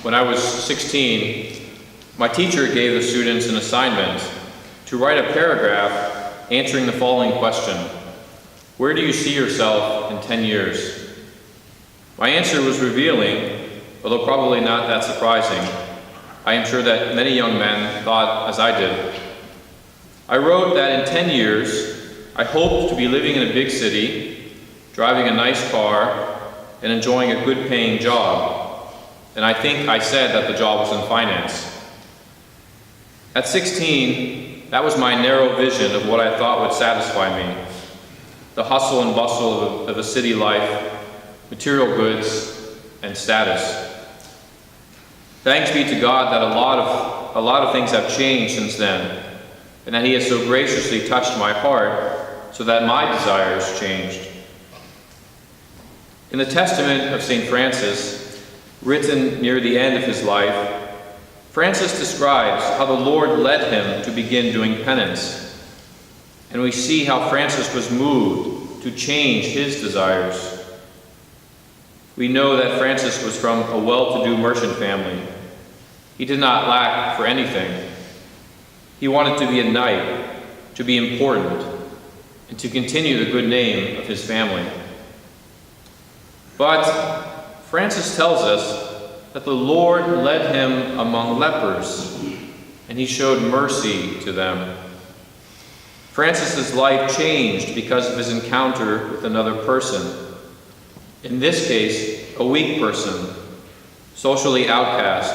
When I was 16, my teacher gave the students an assignment to write a paragraph answering the following question: where do you see yourself in 10 years? My answer was revealing, although probably not that surprising. I am sure that many young men thought as I did. I wrote that in 10 years, I hoped to be living in a big city, driving a nice car, and enjoying a good-paying job. And I think I said that the job was in finance. At 16, that was my narrow vision of what I thought would satisfy me: the hustle and bustle of a city life, material goods, and status. Thanks be to God that a lot of things have changed since then, and that He has so graciously touched my heart so that my desires changed. In the Testament of St. Francis, written near the end of his life, Francis describes how the Lord led him to begin doing penance, and we see how Francis was moved to change his desires. We know that Francis was from a well-to-do merchant family. He did not lack for anything. He wanted to be a knight, to be important, and to continue the good name of his family. But Francis tells us that the Lord led him among lepers, and He showed mercy to them. Francis's life changed because of his encounter with another person. In this case, a weak person, socially outcast,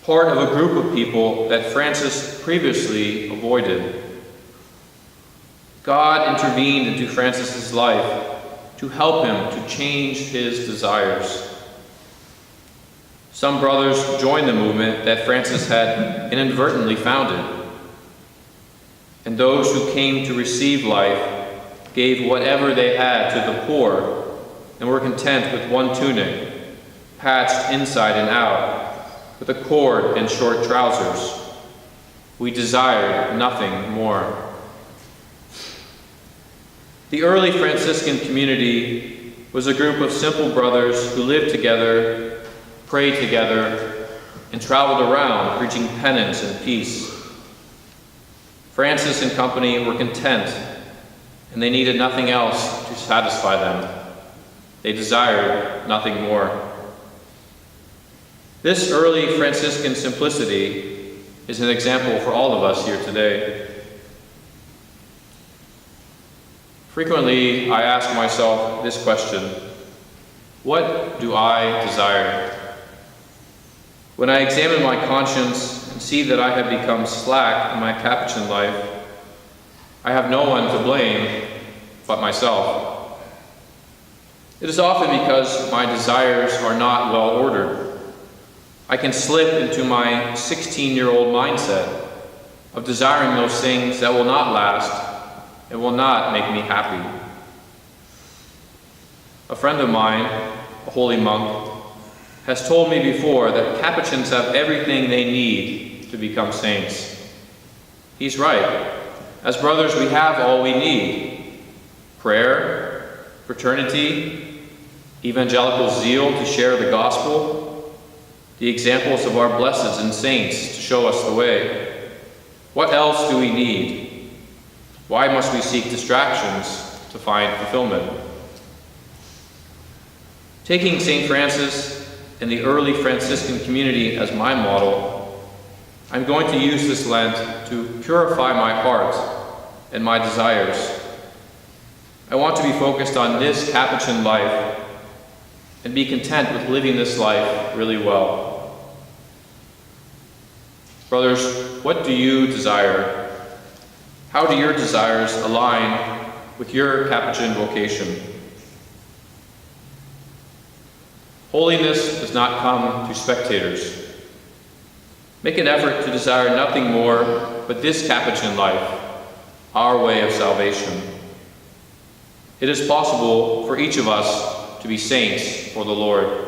part of a group of people that Francis previously avoided. God intervened into Francis's life to help him to change his desires. Some brothers joined the movement that Francis had inadvertently founded, and those who came to receive life gave whatever they had to the poor and were content with one tunic, patched inside and out, with a cord and short trousers. We desired nothing more. The early Franciscan community was a group of simple brothers who lived together, prayed together, and traveled around preaching penance and peace. Francis and company were content, and they needed nothing else to satisfy them. They desired nothing more. This early Franciscan simplicity is an example for all of us here today. Frequently, I ask myself this question: what do I desire? When I examine my conscience and see that I have become slack in my Capuchin life, I have no one to blame but myself. It is often because my desires are not well ordered. I can slip into my 16-year-old mindset of desiring those things that will not last and will not make me happy. A friend of mine, a holy monk, has told me before that Capuchins have everything they need to become saints. He's right. As brothers, we have all we need: prayer, fraternity, evangelical zeal to share the gospel, the examples of our blesseds and saints to show us the way. What else do we need? Why must we seek distractions to find fulfillment? Taking St. Francis and the early Franciscan community as my model, I'm going to use this Lent to purify my heart and my desires. I want to be focused on this Capuchin life and be content with living this life really well. Brothers, what do you desire? How do your desires align with your Capuchin vocation? Holiness does not come to spectators. Make an effort to desire nothing more but this Capuchin life, our way of salvation. It is possible for each of us to be saints for the Lord.